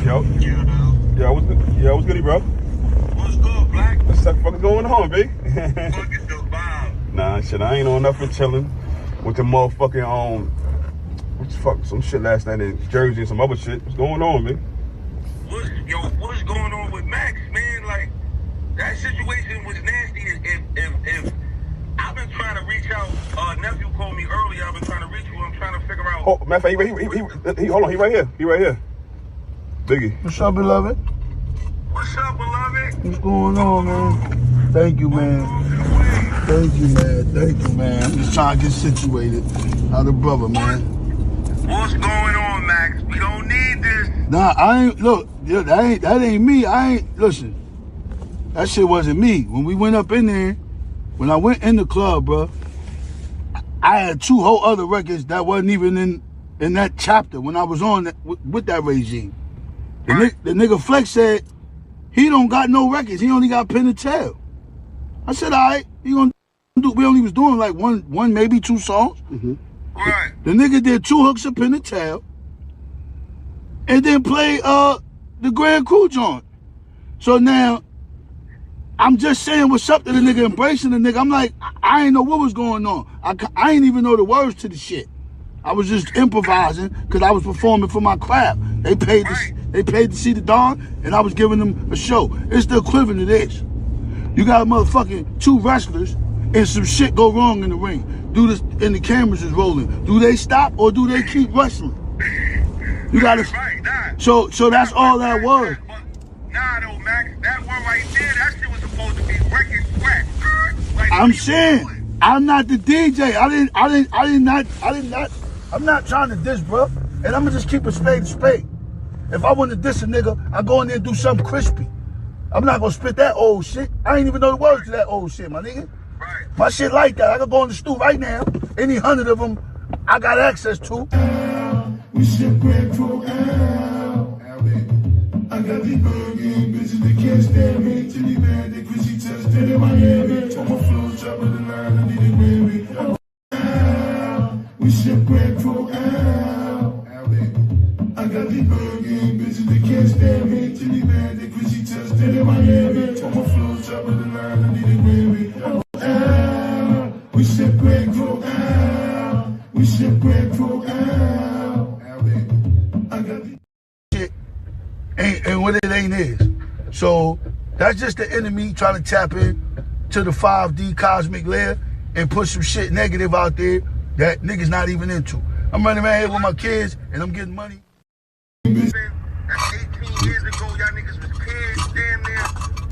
Yo. Yeah, what's good? Yeah, what's goody, bro? What's good, Black? What's the fuck going on, B? Fucking the vibe. Nah, shit, I ain't on nothing, chilling with the motherfucking what the fuck, some shit last night in Jersey and some other shit. What's going on, B? What's going on with Max, man? Like, that situation was nasty. If I've been trying to reach out, nephew called me earlier. I've been trying to reach you. I'm trying to figure out. Oh, matter of fact, hold on, he right here. He right here. Biggie. What's up, beloved? What's up, beloved? What's going on, man? Thank you, man. Thank you, man. Thank you, man. I'm just trying to get situated. How the brother, man? What's going on, Max? We don't need this. Nah, I ain't, look, that ain't me. Listen, that shit wasn't me. When we went up in there, when I went in the club, bro, I had two whole other records that wasn't even in that chapter when I was on with that regime. The nigga Flex said he don't got no records. He only got Pen and Tail. I said, all right, we only was doing like one, maybe two songs. Mm-hmm. Right. The nigga did 2 hooks of Pen and Tail, and then played the Grand Crew joint. So now, I'm just saying what's up to the nigga, embracing the nigga. I'm like, I ain't know what was going on. I ain't even know the words to the shit. I was just improvising because I was performing for my craft. They paid to see the Dawn, and I was giving them a show. It's the equivalent of this. You got a motherfucking 2 wrestlers, and some shit go wrong in the ring. Do this, and the cameras is rolling. Do they stop or do they keep wrestling? You gotta. So that's all that was. Nah, though, Max, that one right there, that shit was supposed to be record scratch. Like, I'm saying, I'm not the DJ. I'm not trying to diss, bro. And I'm gonna just keep a spade to spade. If I want to diss a nigga, I go in there and do something crispy. I'm not gonna spit that old shit. I ain't even know the words to that old shit, my nigga. Right. My shit like that. I can go in the stew right now. Any 100 of them, I got access to. We ship Grand Pro L. I got the ByrdGang bitches that can't stand me. Till the man that Chrissy tested in Miami. On my flow, top of the line, I need a Grammy. We ship Grand Pro L. I got the ByrdGang bitches that can't stand me. Till the man that Chrissy tested in Miami. On my flow, top of the line, I need a Grammy. We ship Grand Pro L. We ship Grand Pro L. I got the Shit ain't what it ain't is. So that's just the enemy trying to tap in to the 5D cosmic layer and put some shit negative out there that niggas not even into. I'm running around here with my kids and I'm getting money. That's 18 years ago, y'all niggas was kids, damn near.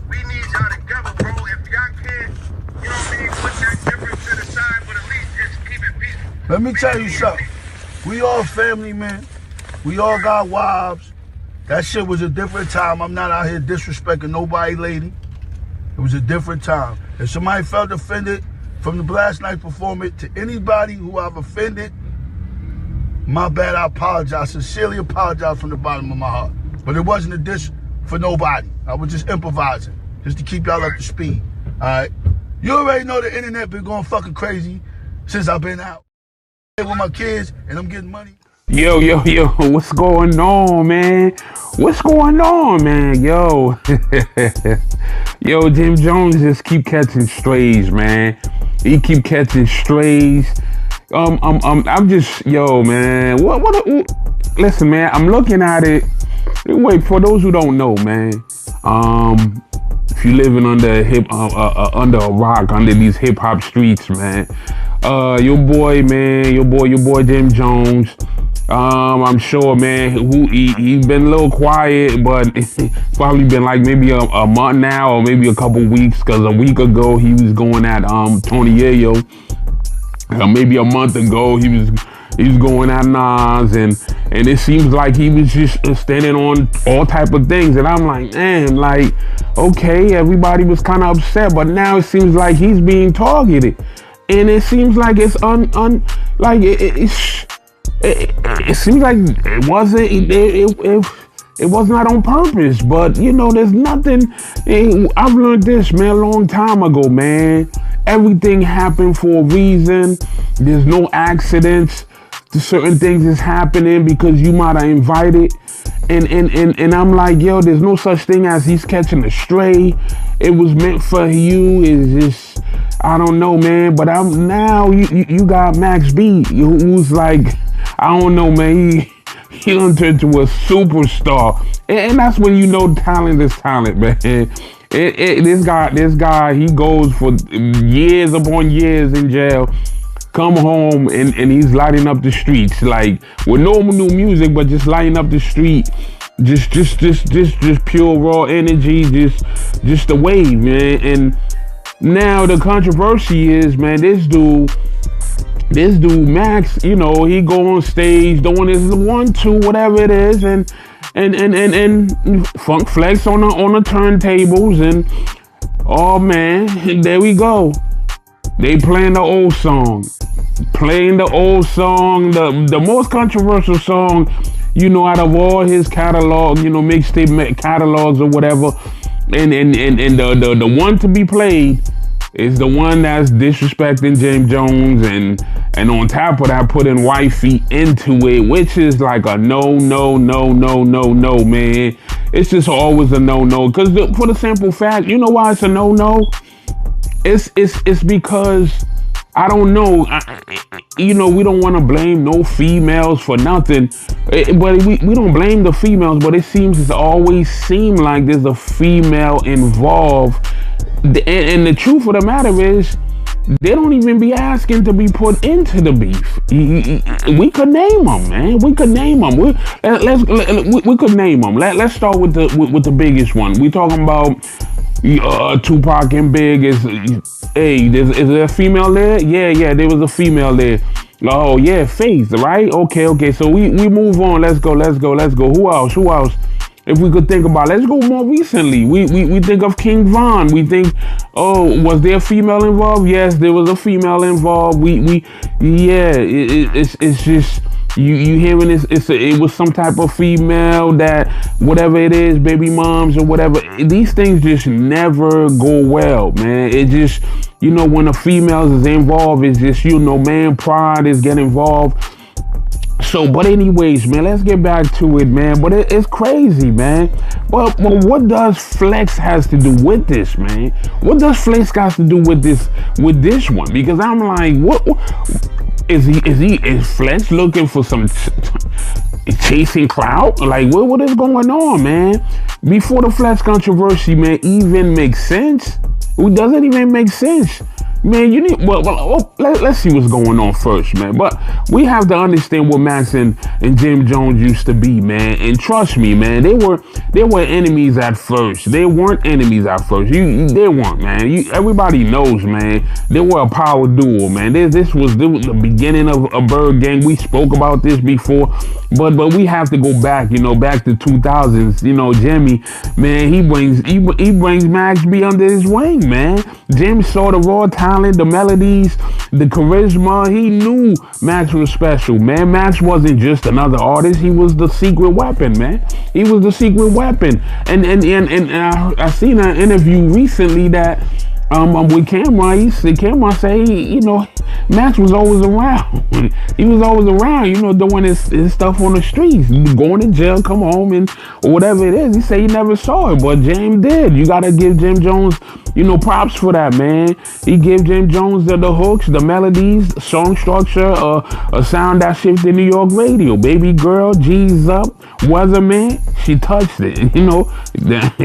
We need y'all together, bro. If y'all can't, you know what I mean, put that difference to the side, but at least just keep it peaceful. Let me tell you something. We all family, man. We all got wives. That shit was a different time. I'm not out here disrespecting nobody, lady. It was a different time. If somebody felt offended from the last night performance, to anybody who I've offended, my bad, I apologize. Sincerely apologize from the bottom of my heart. But it wasn't a diss for nobody. I was just improvising, just to keep y'all up to speed. All right? You already know the internet been going fucking crazy since I've been out with my kids and I'm getting money. Yo, what's going on, man? What's going on, man? Yo, yo, Jim Jones just keep catching strays, man. He keep catching strays. I'm just, yo, man. Listen, man. I'm looking at it. Wait, for those who don't know, man. If you living under a rock, under these hip hop streets, man. Your boy Jim Jones. I'm sure, man, he's been a little quiet, but it's probably been like maybe a month now, or maybe a couple weeks, because a week ago he was going at Tony Yayo. Maybe a month ago he was going at Nas, and it seems like he was just standing on all type of things, and I'm like, man, like, okay, everybody was kind of upset, but now it seems like he's being targeted, and it seems like it's it seems like it was not on purpose, but you know, there's nothing. I've learned this, man, a long time ago, man. Everything happened for a reason. There's no accidents. certain things is happening because you might have invited. And I'm like, yo, there's no such thing as he's catching a stray. It was meant for you. It's just, I don't know, man. But I'm now you got Max B, who's like, I don't know, man. He done turned to a superstar, and that's when you know talent is talent, man. This guy, he goes for years upon years in jail. Come home and he's lighting up the streets, like with no new music, but just lighting up the street, just pure raw energy, just the wave, man. And now the controversy is, man, this dude Max, you know, he go on stage doing his 1, 2, whatever it is, and Funk Flex on the turntables, and oh man, there we go. They playing the old song. The most controversial song, you know, out of all his catalog, you know, mixtape catalogs or whatever. And the one to be played is the one that's disrespecting James Jones, and on top of that, putting wifey into it, which is like a no, man. It's just always a no. Because for the simple fact, you know why it's a no? It's because, I don't know, you know, we don't want to blame no females for nothing, but we don't blame the females, but it's always seem like there's a female involved, and the truth of the matter is, they don't even be asking to be put into the beef. We could name them, man. We could name them. We could name them. Let's start with the biggest one. We talking about Tupac and Big. Is there a female there? Yeah, there was a female there. Oh yeah, Faith, right? Okay. So we move on. Let's go. Who else? If we could think about, let's go more recently. We think of King Von. We think, oh, was there a female involved? Yes, there was a female involved. It's just you hearing this. It was some type of female that whatever it is, baby moms or whatever. These things just never go well, man. It just, you know, when the females is involved, it's just, you know, man, pride is getting involved. So, but anyways, man, let's get back to it, man. But it's crazy, man. Well, what does Flex has to do with this, man? What does Flex got to do with this one? Because I'm like, what is Flex looking for some chasing clout? Like, what is going on, man? Before the Flex controversy, man, even makes sense. It doesn't even make sense. Man, you need, let's see what's going on first, man. But we have to understand what Max and Jim Jones used to be, man. And trust me, man, they were enemies at first. They weren't enemies at first. They weren't, man. Everybody knows, man. They were a power duo, man. This was the beginning of a ByrdGang. We spoke about this before, but we have to go back, you know, back to 2000s. You know, Jimmy, man, he brings Max B under his wing, man. Jim saw the raw talent, the melodies, the charisma. He knew Max was special, man. Max wasn't just another artist. He was the secret weapon, man. He was the secret weapon. And I seen an interview recently that with Cameron, Cameron say, you know, Max was always around. He was always around, you know, doing his stuff on the streets, going to jail, come home, and or whatever it is. He said he never saw it, but James did. You gotta give Jim Jones, you know, props for that, man. He gave Jim Jones the hooks, the melodies, the song structure, a sound that shifted New York radio. Baby Girl, G's Up, Weatherman, she touched it, you know. That's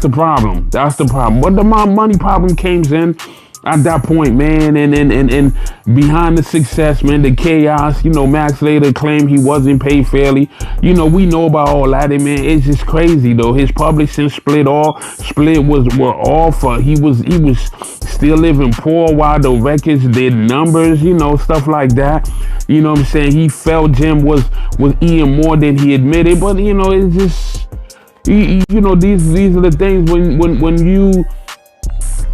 the problem. That's the problem. But the money problem came in at that point, man, and behind the success, man, the chaos, you know, Max later claimed he wasn't paid fairly. You know, we know about all that, and man, it's just crazy though. His publishing split were all for he was still living poor while the records did numbers, you know, stuff like that. You know what I'm saying? He felt Jim was eating more than he admitted, but you know, it's just you know, these are the things when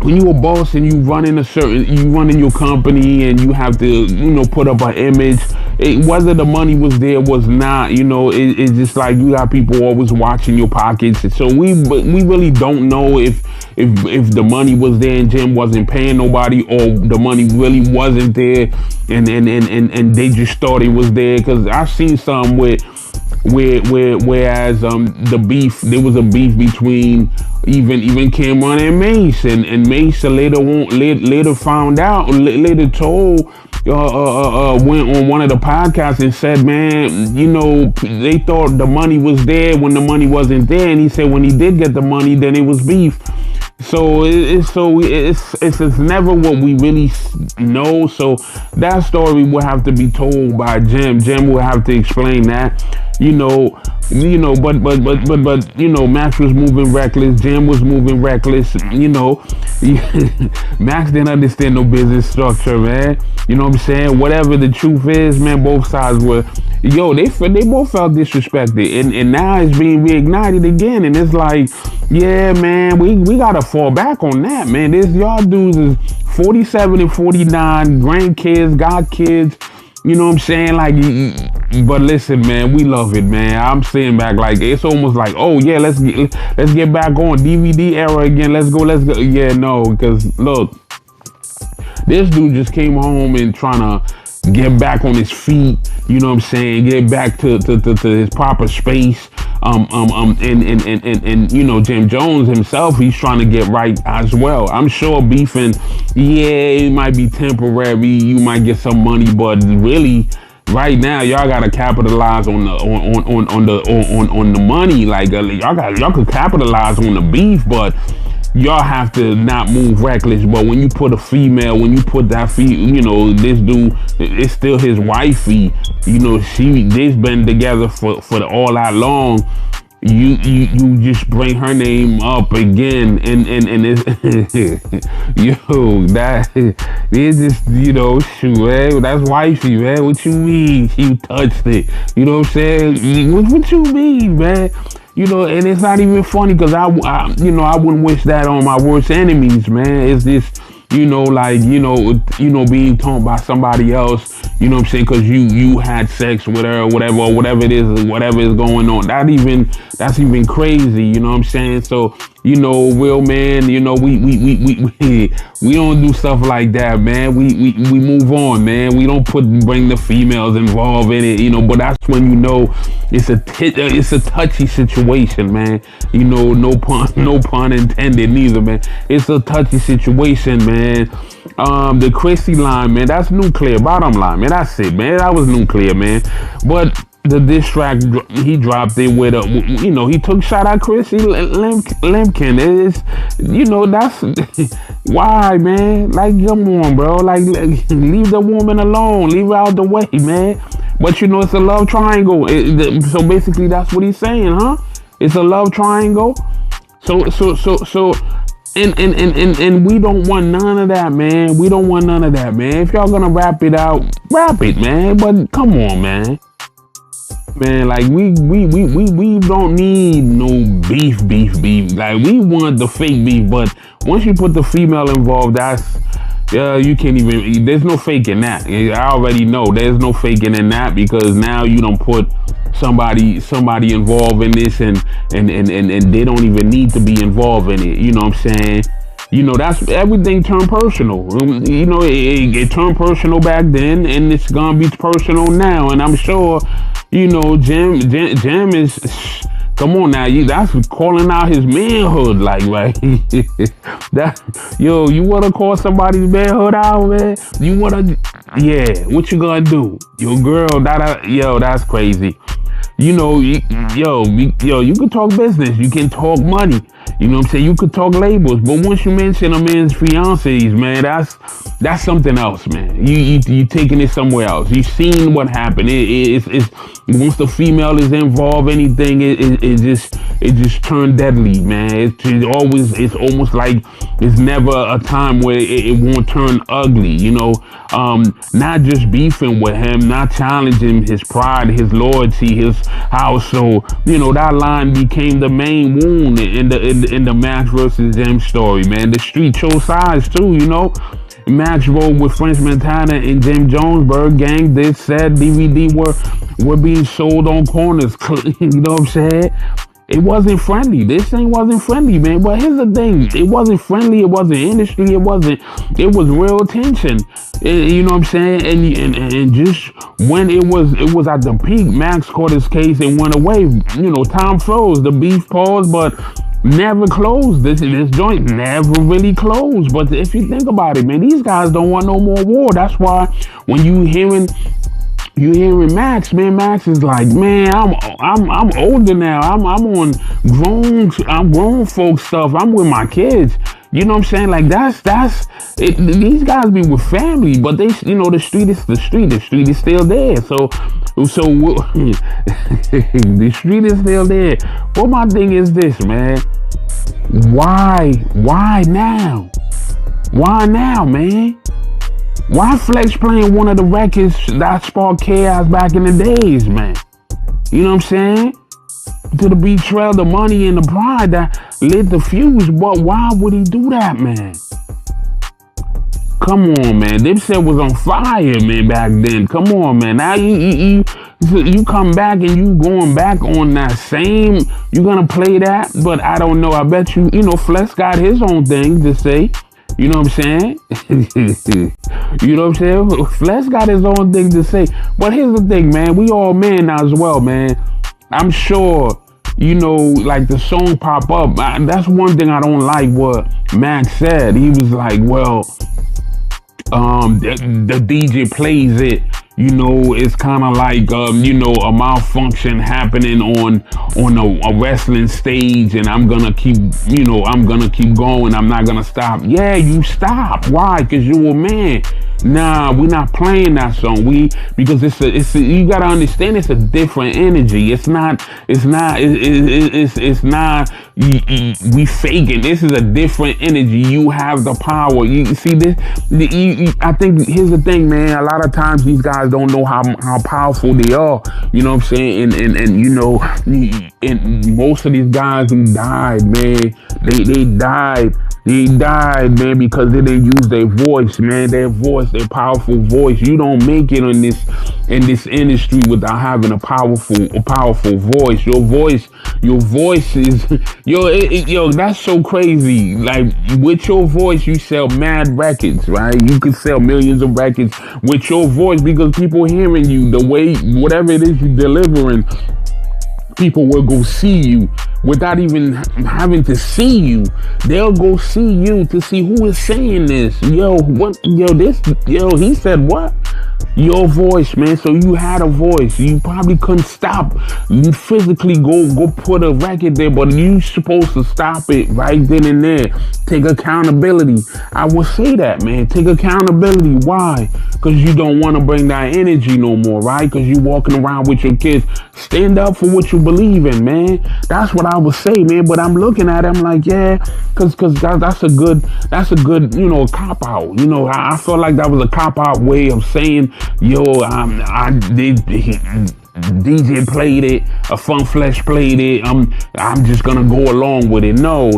when you a boss and you running your company and you have to, you know, put up an image, whether the money was there was not, you know, it's just like you got people always watching your pockets. So we really don't know if the money was there and Jim wasn't paying nobody, or the money really wasn't there and they just thought it was there. Because I've seen some whereas the beef, there was a beef between even Cameron and Mace, and Mace later found out, later told, went on one of the podcasts and said, man, you know, they thought the money was there when the money wasn't there, and he said when he did get the money, then it was beef. So it's never what we really know. So that story will have to be told by Jim. Jim will have to explain that. You know, but you know, Max was moving reckless. Jim was moving reckless. You know, Max didn't understand no business structure, man. You know what I'm saying? Whatever the truth is, man, both sides were, they both felt disrespected, and now it's being reignited again, and it's like, yeah, man, we gotta fall back on that, man. This y'all dudes is 47 and 49, grandkids, got kids. You know what I'm saying? Like, but listen, man, we love it, man. I'm sitting back like, it's almost like, oh yeah, let's get back on DVD era again. Let's go. Yeah, no, because look, this dude just came home and trying to get back on his feet. You know what I'm saying? Get back to his proper space. And you know, Jim Jones himself, he's trying to get right as well. I'm sure beefing, yeah, it might be temporary. You might get some money, but really, right now, y'all gotta capitalize on the money. Like y'all could capitalize on the beef, but y'all have to not move reckless. But when you put a female, when you put that you know, this dude, it's still his wifey. You know, they've been together for all that long. You just bring her name up again, and it's yo, that it's just, you know, shoot, man, that's wifey, man. What you mean she touched it? You know what I'm saying? What you mean, man? You know, and it's not even funny because I wouldn't wish that on my worst enemies, man. It's just, you know, like, you know, being taunted by somebody else, you know what I'm saying, because you had sex with her or whatever it is going on. That's even crazy, you know what I'm saying? So, you know, real man, you know, we don't do stuff like that, man. We move on, man. We don't bring the females involved in it, you know. But that's when you know it's a touchy situation, man. You know, no pun intended, neither, man. It's a touchy situation, man. The Chrissy line, man, that's nuclear. Bottom line, man, that's it, man. That was nuclear, man. But the diss track he dropped it with you know, he took shot at Chrissy Lampkin. It's, you know, that's why, man. Like, come on, bro. Like, leave the woman alone. Leave her out the way, man. But you know, it's a love triangle. So basically, that's what he's saying, huh? It's a love triangle. So. And we don't want none of that, man. We don't want none of that, man. If y'all gonna rap it out, rap it, man. But come on, man. Man, like we don't need no beef. Like, we want the fake beef, but once you put the female involved, that's you can't even. There's no faking that. I already know there's no faking in that, because now you don't put somebody involved in this, and they don't even need to be involved in it. You know what I'm saying? You know, that's everything turned personal. You know, it turned personal back then, and it's gonna be personal now. And I'm sure, you know, Jim is, come on now, that's calling out his manhood, like, right? You wanna call somebody's manhood out, man? You wanna, yeah, what you gonna do? Your girl, that's crazy. You know, you can talk business, you can talk money, you know what I'm saying? You could talk labels, but once you mention a man's fiancés, man, that's something else, man. You taking it somewhere else. You've seen what happened. It's once the female is involved, anything, it just turned deadly, man. It's almost like it's never a time where it won't turn ugly, you know. Not just beefing with him, not challenging his pride, his loyalty, his house. So, you know, that line became the main wound in the Max versus Jim story, man. The street chose sides too, you know. Max rode with French Montana and Jim Jones. ByrdGang, this said DVD were being sold on corners. You know what I'm saying? It wasn't friendly. This thing wasn't friendly, man. But here's the thing. It wasn't friendly. It wasn't industry. It was real tension. You know what I'm saying? And just when it was at the peak, Max caught his case and went away. You know, time froze. The beef paused, but never closed. This joint never really closed. But if you think about it, man, these guys don't want no more war. That's why when you hearing Max, man, Max is like, man, I'm older now. I'm on grown folk stuff. I'm with my kids. You know what I'm saying? Like that's it. These guys be with family, but they, you know, the street is the street. The street is still there. So the street is still there. But my thing is this, man. Why now? Why now, man? Why Flex playing one of the records that sparked chaos back in the days, man? You know what I'm saying? To the betrayal, the money, and the pride that lit the fuse. But why would he do that, man? Come on, man. Dipset was on fire, man, back then. Come on, man. Now you come back and you going back on that same. You gonna play that? But I don't know. I bet you know, Flex got his own thing to say. You know what I'm saying? You know what I'm saying? Flex got his own thing to say. But here's the thing, man. We all men now as well, man. I'm sure, you know, like the song pop up. That's one thing I don't like what Max said. He was like, well, the DJ plays it. You know, it's kind of like, you know, a malfunction happening on a wrestling stage, and I'm gonna keep going. I'm not gonna stop. Yeah, you stop. Why? Because you're a man. Nah, we're not playing that song. Because it's you gotta understand, it's a different energy. It's not we faking. This is a different energy. You have the power. You see this? I think here's the thing, man. A lot of times these guys don't know how powerful they are. You know what I'm saying? And you know, and most of these guys who died, man, they died. They died, man, because they didn't use their voice, man. Their voice, their powerful voice. You don't make it in this industry without having a powerful voice. Your voice is yo. That's so crazy. Like with your voice, you sell mad records, right? You can sell millions of records with your voice because people hearing you, the way whatever it is you're delivering. People will go see you without even having to see you. They'll go see you to see who is saying this. Yo, what? Yo, this. Yo, he said what? Your voice, man. So you had a voice. You probably couldn't stop. You physically go put a record there, but you supposed to stop it right then and there. Take accountability. I would say that, man. Take accountability. Why? Because you don't want to bring that energy no more, right? Because you walking around with your kids. Stand up for what you believe in, man. That's what I would say, man. But I'm looking at it, I'm like, yeah, because that's a good, you know, cop out. You know, I felt like that was a cop out way of saying, yo, DJ played it, a Funk Flex played it. I'm just gonna go along with it. No.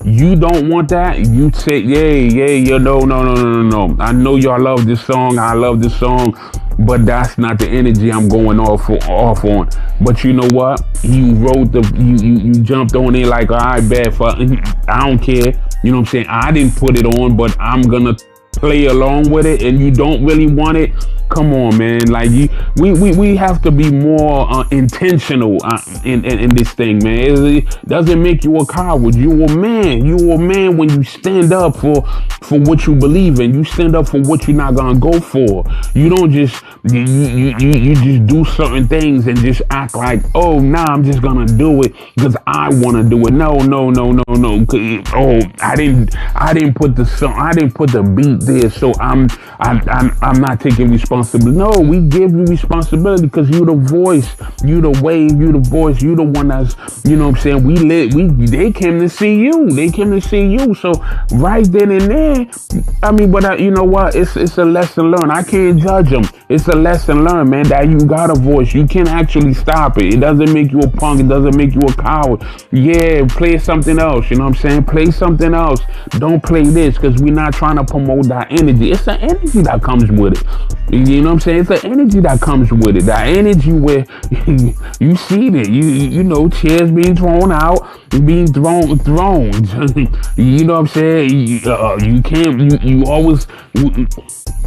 You don't want that. You say, yeah. No. I know y'all love this song. I love this song, but that's not the energy I'm going off on. But you know what? You wrote you jumped on it like, all right, bet. I don't care. You know what I'm saying? I didn't put it on, but I'm gonna play along with it, and you don't really want it. Come on, man. Like we have to be more intentional in this thing, man. It doesn't make you a coward. You a man. You a man when you stand up for what you believe in. You stand up for what you're not gonna go for. You don't just you just do certain things and just act like, oh, nah, I'm just gonna do it because I want to do it. No. Oh, I didn't put the song. I didn't put the beat there, so I'm not taking responsibility responsibility. No, we give you responsibility because you the voice, you the wave, you the voice, you the one that's, you know what I'm saying, they came to see you. They came to see you. So right then and there, I mean, but you know what? It's a lesson learned. I can't judge them. It's a lesson learned, man, that you got a voice. You can actually stop it. It doesn't make you a punk. It doesn't make you a coward. Yeah, play something else. You know what I'm saying? Play something else. Don't play this because we're not trying to promote that energy. It's the energy that comes with it. You know what I'm saying? It's the energy that comes with it. That energy where you see it. You know, chairs being thrown out, being thrown. You know what I'm saying? You can't. You always.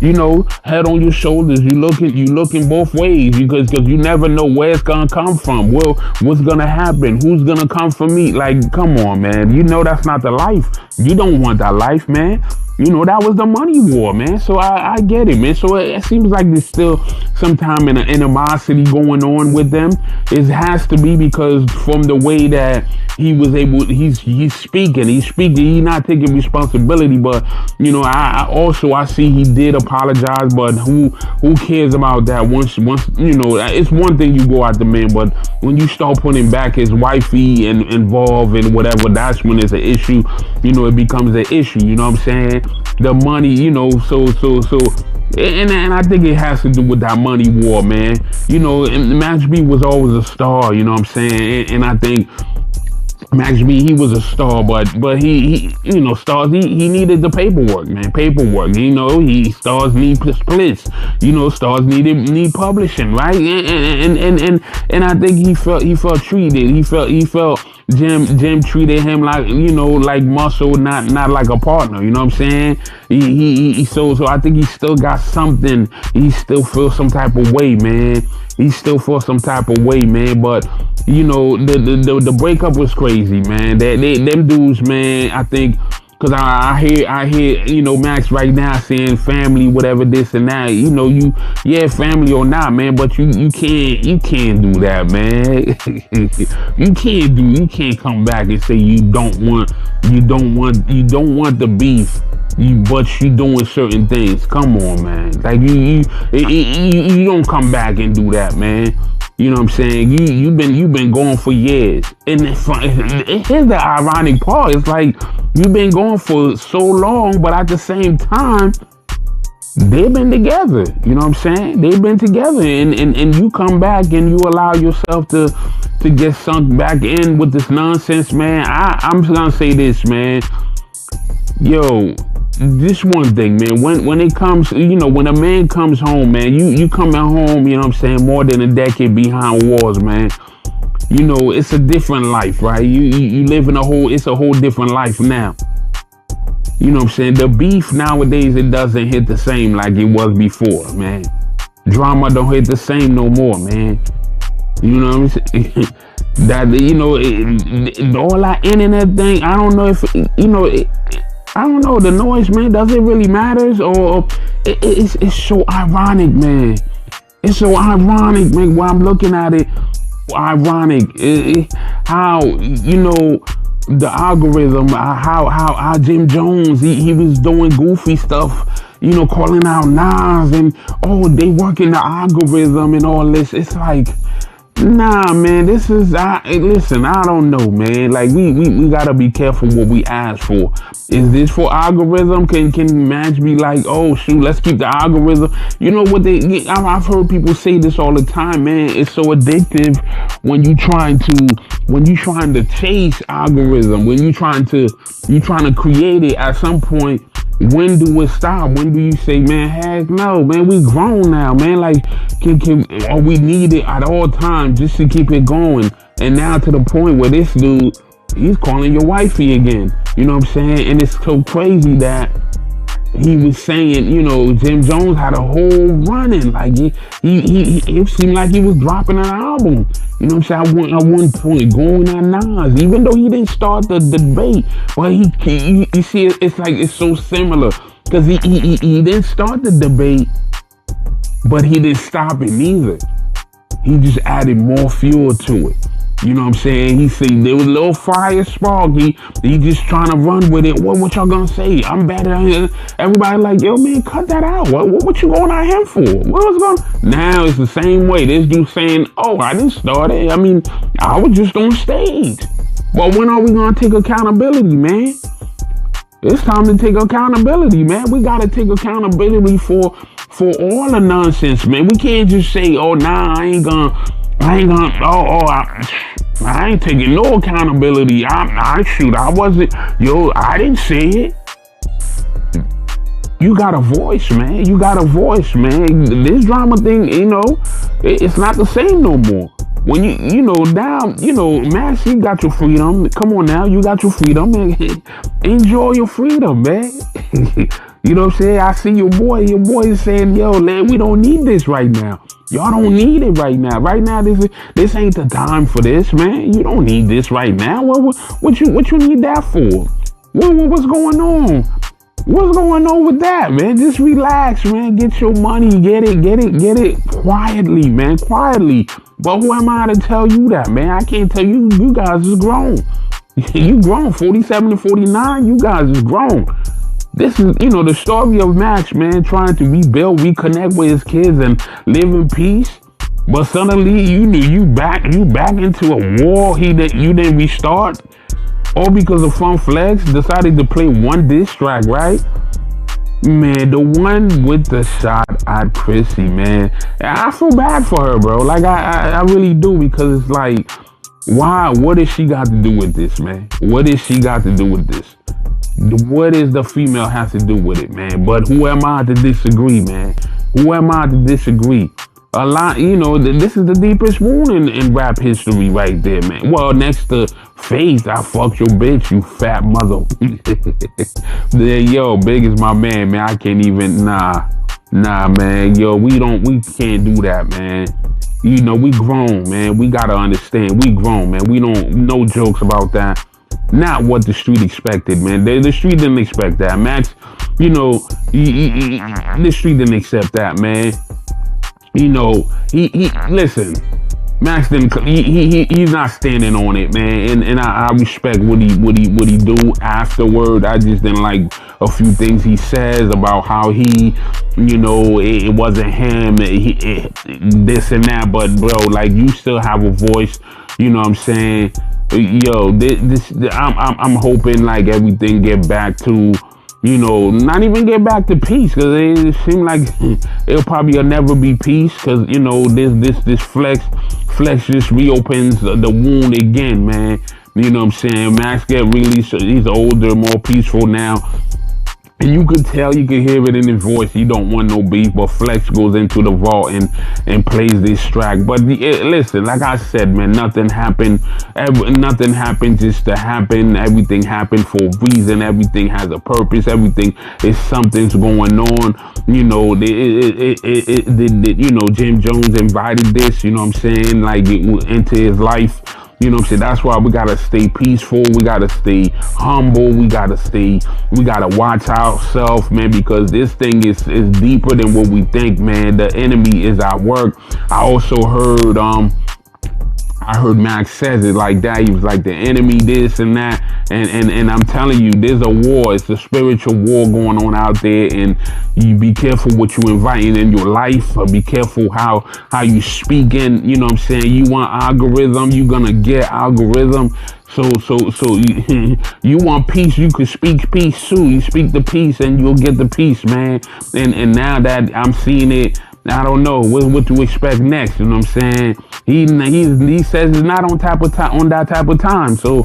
You know, head on your shoulders. You looking both ways because you never know where it's gonna come from. Well, what's gonna happen? Who's gonna come for me? Like, come on, man. You know that's not the life. You don't want that life, man. You know, that was the money war, man. So I get it, man. So it seems like there's still some time in an animosity going on with them. It has to be because from the way that he was able, he's speaking, he's not taking responsibility. But, you know, I see he did apologize, but who cares about that once, you know, it's one thing you go out the man, but when you start putting back his wifey and involved in whatever, that's when it's an issue. You know, it becomes an issue, you know what I'm saying? The money, you know, so and I think it has to do with that money war, man. You know, and Max B was always a star, you know what I'm saying? And I think Max B, he was a star, but he you know, stars, he needed the paperwork, man. Paperwork, you know, stars need splits, you know, stars need publishing, right? And I think he felt treated. He felt Jim treated him like, you know, like muscle, not like a partner, you know what I'm saying? So I think he still got something. He still feels some type of way, man. He still feels some type of way, man. But you know, the breakup was crazy, man. Them dudes, man. I think because I hear, you know, Max right now saying family, whatever, this and that. You know, family or not, man. But you can't do that, man. You can't come back and say you don't want the beef. But you doing certain things. Come on, man. Like you don't come back and do that, man. You know what I'm saying? You've been going for years. And here's the ironic part. It's like you've been going for so long, but at the same time, they've been together. You know what I'm saying? They've been together. And you come back and you allow yourself to get sunk back in with this nonsense, man. I'm just gonna say this, man. Yo, this one thing, man, when it comes, you know, when a man comes home, man, you coming home, you know what I'm saying, more than a decade behind walls, man. You know, it's a different life, right? You live in it's a whole different life now. You know what I'm saying? The beef nowadays, it doesn't hit the same like it was before, man. Drama don't hit the same no more, man. You know what I'm saying? That, you know, all that internet thing, I don't know if, you know, I don't know, the noise, man, does it really matter? Or it's so ironic, man. It's so ironic, man, while I'm looking at it. Ironic. How, you know, the algorithm, how Jim Jones, he was doing goofy stuff, you know, calling out Nas and, oh, they working the algorithm and all this. It's like, nah, man, this is, listen, I don't know, man. Like, we gotta be careful what we ask for. Is this for algorithm? Can Match be like, oh, shoot, let's keep the algorithm? You know what I've heard people say this all the time, man. It's so addictive when you trying to chase algorithm, when you trying to create it. At some point, when do it stop? When do you say, man, heck no, man, we grown now, man. Like, or we need it at all times just to keep it going. And now to the point where this dude, he's calling your wifey again. You know what I'm saying? And it's so crazy that he was saying, you know, Jim Jones had a whole running. Like, it seemed like he was dropping an album. You know what I'm saying? At one point, going at Nas, even though he didn't start the debate. But you see, it's like, it's so similar. Because he didn't start the debate, but he didn't stop it neither. He just added more fuel to it. You know what I'm saying? He said there was a little fire spark. He just trying to run with it. What y'all gonna say? I'm better. Everybody like, yo, man, cut that out. What you going at him for? What was going? Now it's the same way. This dude saying, oh, I didn't start it. I mean, I was just on stage. But when are we gonna take accountability, man? It's time to take accountability, man. We gotta take accountability for all the nonsense, man. We can't just say, oh, nah, I ain't taking no accountability. I didn't say it. You got a voice, man. You got a voice, man. This drama thing, you know, it's not the same no more. When Max, you got your freedom. Come on now, you got your freedom, man. Enjoy your freedom, man. You know what I'm saying? I see your boy is saying, yo, man, we don't need this right now. Y'all don't need it right now. Right now, this ain't the time for this, man. You don't need this right now. What you need that for? What's going on? What's going on with that, man? Just relax, man. Get your money. Get it quietly, man. Quietly. But who am I to tell you that, man? I can't tell you. You guys is grown. You grown. 47 to 49. You guys is grown. This is, the story of Max, man, trying to rebuild, reconnect with his kids and live in peace. But suddenly, you back into a war you didn't restart. All because of Flex decided to play one diss track, right? Man, the one with the shot at Chrissy, man. I feel bad for her, bro. Like, I really do, because it's like, why? What does she got to do with this, man? What does she got to do with this? What does the female have to do with it, man? But who am I to disagree, man? Who am I to disagree? A lot, this is the deepest wound in rap history right there, man. Well, next to Faith, I fucked your bitch, you fat mother. Yo, Big is my man, I can't even, nah, man. Yo, we can't do that, man. We grown, man. We gotta understand, we grown, man. We don't, no jokes about that. Not what the street expected, man. The street didn't expect that. Max, the street didn't accept that, man. Listen, Max didn't, he's not standing on it, man. And I respect what he do afterward. I just didn't like a few things he says about how he, it wasn't him, this and that. But bro, like, you still have a voice, you know what I'm saying? Yo, I'm hoping like everything get back to, not even get back to peace, because it seems like it'll probably never be peace, because this flex just reopens the wound again, man. You know what I'm saying? Max get released, he's older, more peaceful now. And you could tell, you could hear it in his voice. He don't want no beef, but Flex goes into the vault and plays this track. But listen, like I said, man, nothing happened. Nothing happened just to happen. Everything happened for a reason. Everything has a purpose. Everything is something's going on. Jim Jones invited this. You know what I'm saying? Like, into his life. You know what I'm saying? That's why we gotta stay peaceful. We gotta stay humble. We gotta watch ourselves, man, because this thing is deeper than what we think, man. The enemy is at work. I also heard Max says it like that. He was like, the enemy, this and that. And I'm telling you, there's a war. It's a spiritual war going on out there. And you be careful what you inviting in your life. Be careful how you speaking. You know what I'm saying? You want algorithm, you're gonna get algorithm. So you want peace, you could speak peace too. You speak the peace and you'll get the peace, man. And now that I'm seeing it, I don't know what to expect next. You know what I'm saying? He says he's not on that type of time. So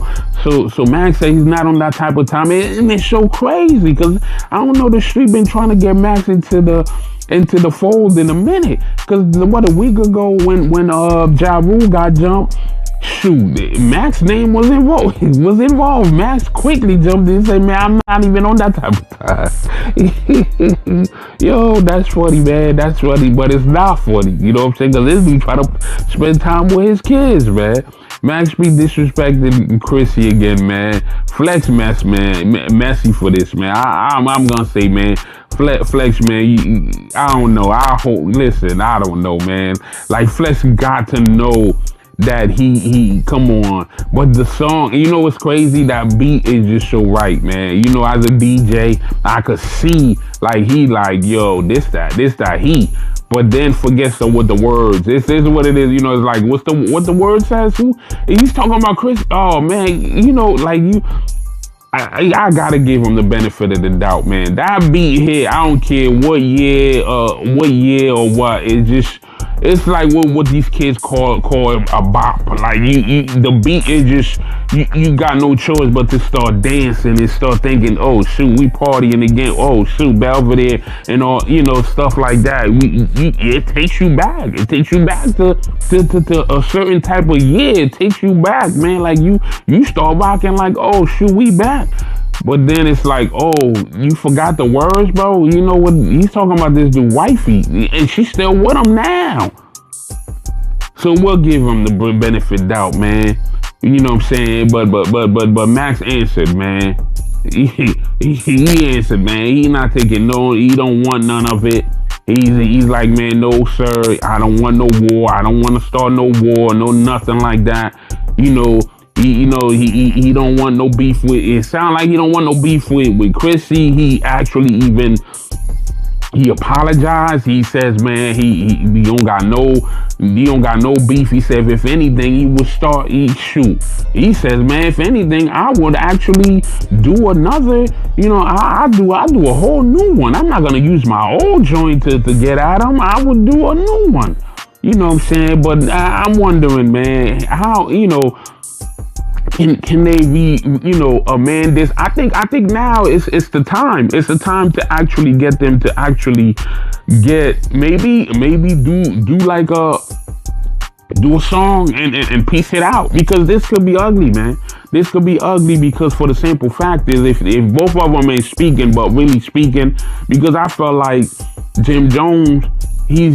Max says he's not on that type of time, and it's so crazy, because I don't know, the street been trying to get Max into the fold in a minute. Because what, a week ago when Ja Rule got jumped, shoot, Max's name was involved. Max quickly jumped in and said, man, I'm not even on that type of time. Yo, that's funny, man. That's funny, but it's not funny. You know what I'm saying? Because this dude try to spend time with his kids, man. Max be disrespecting Chrissy again, man. Flex messy for this, man. I'm gonna say, man, Flex, man, I don't know. Listen, I don't know, man. Like, Flex got to know that he come on. But the song, you know what's crazy? That beat is just so right, man. You know, as a DJ, I could see like he like, yo, this that he. But then forgets what the words. This is what it is. You know, it's like what the word says. He's talking about Chris. Oh man, you know, like you. I gotta give him the benefit of the doubt, man. That beat here, I don't care what year or what. It's like what these kids call a bop. Like the beat is just you got no choice but to start dancing and start thinking, oh shoot, we partying again. Oh shoot, Belvedere and all, you know, stuff like that. It takes you back. It takes you back to a certain type of year. It takes you back, man. Like you start rocking like, oh shoot, we back. But then it's like, oh, you forgot the words, bro. You know what? He's talking about this dude, wifey, and she's still with him now. So we'll give him the benefit of doubt, man. You know what I'm saying? But Max answered, man. He answered, man. He not taking no. He don't want none of it. He's like, man, no sir. I don't want no war. I don't want to start no war. No nothing like that. You know. He don't want no beef with. It sound like he don't want no beef with Chrissy. He actually he apologized. He says, man, he don't got no beef. He said, if anything, he would start shoot. He says, man, if anything, I would actually do another. You know, I do a whole new one. I'm not gonna use my old joint to get at him. I would do a new one. You know what I'm saying? But I'm wondering, man, how, you know. Can they be, you know, amend this? I think now it's the time. It's the time to actually get them to actually get maybe do like do a song and piece it out, because this could be ugly, man. This could be ugly because for the simple fact is if both of them ain't speaking but really speaking, because I felt like Jim Jones, he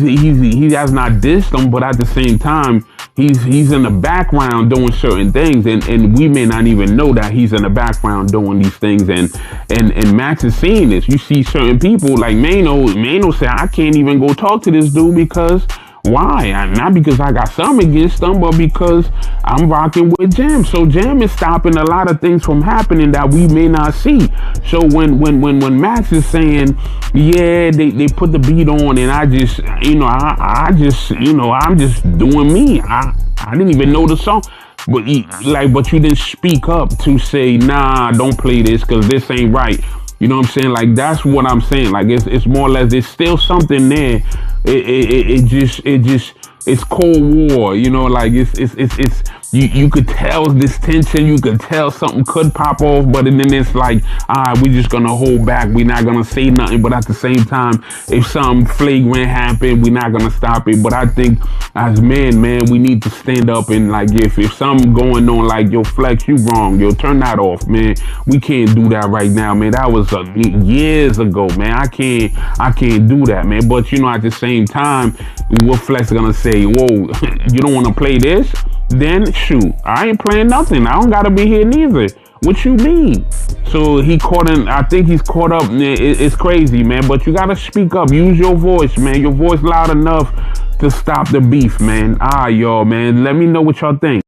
has not dissed them, but at the same time he's in the background doing certain things, and we may not even know that he's in the background doing these things, and Max is seeing this. You see certain people like Mano say, I can't even go talk to this dude because why? Not because I got something against them, but because I'm rocking with Jam. So Jam is stopping a lot of things from happening that we may not see. So when Max is saying, yeah, they put the beat on and I just, you know, I'm just doing me. I didn't even know the song. But but you didn't speak up to say, nah, don't play this because this ain't right. You know what I'm saying? Like, that's what I'm saying. Like, it's more or less, there's still something there. It's Cold War, you know, like you could tell this tension, you could tell something could pop off, but then it's like, we're just gonna hold back, we're not gonna say nothing, but at the same time, if something flagrant happen, we're not gonna stop it. But I think as men, man, we need to stand up and like, if something going on, like, yo, Flex, you wrong, yo, turn that off, man. We can't do that right now, man. That was years ago, man. I can't do that, man. But you know, at the same time, what Flex gonna say? Whoa, you don't want to play this? Then shoot, I ain't playing nothing. I don't gotta be here neither. What you mean? So I think he's caught up. It's crazy, man. But you gotta speak up. Use your voice, man. Your voice loud enough to stop the beef, man. Y'all, man. Let me know what y'all think.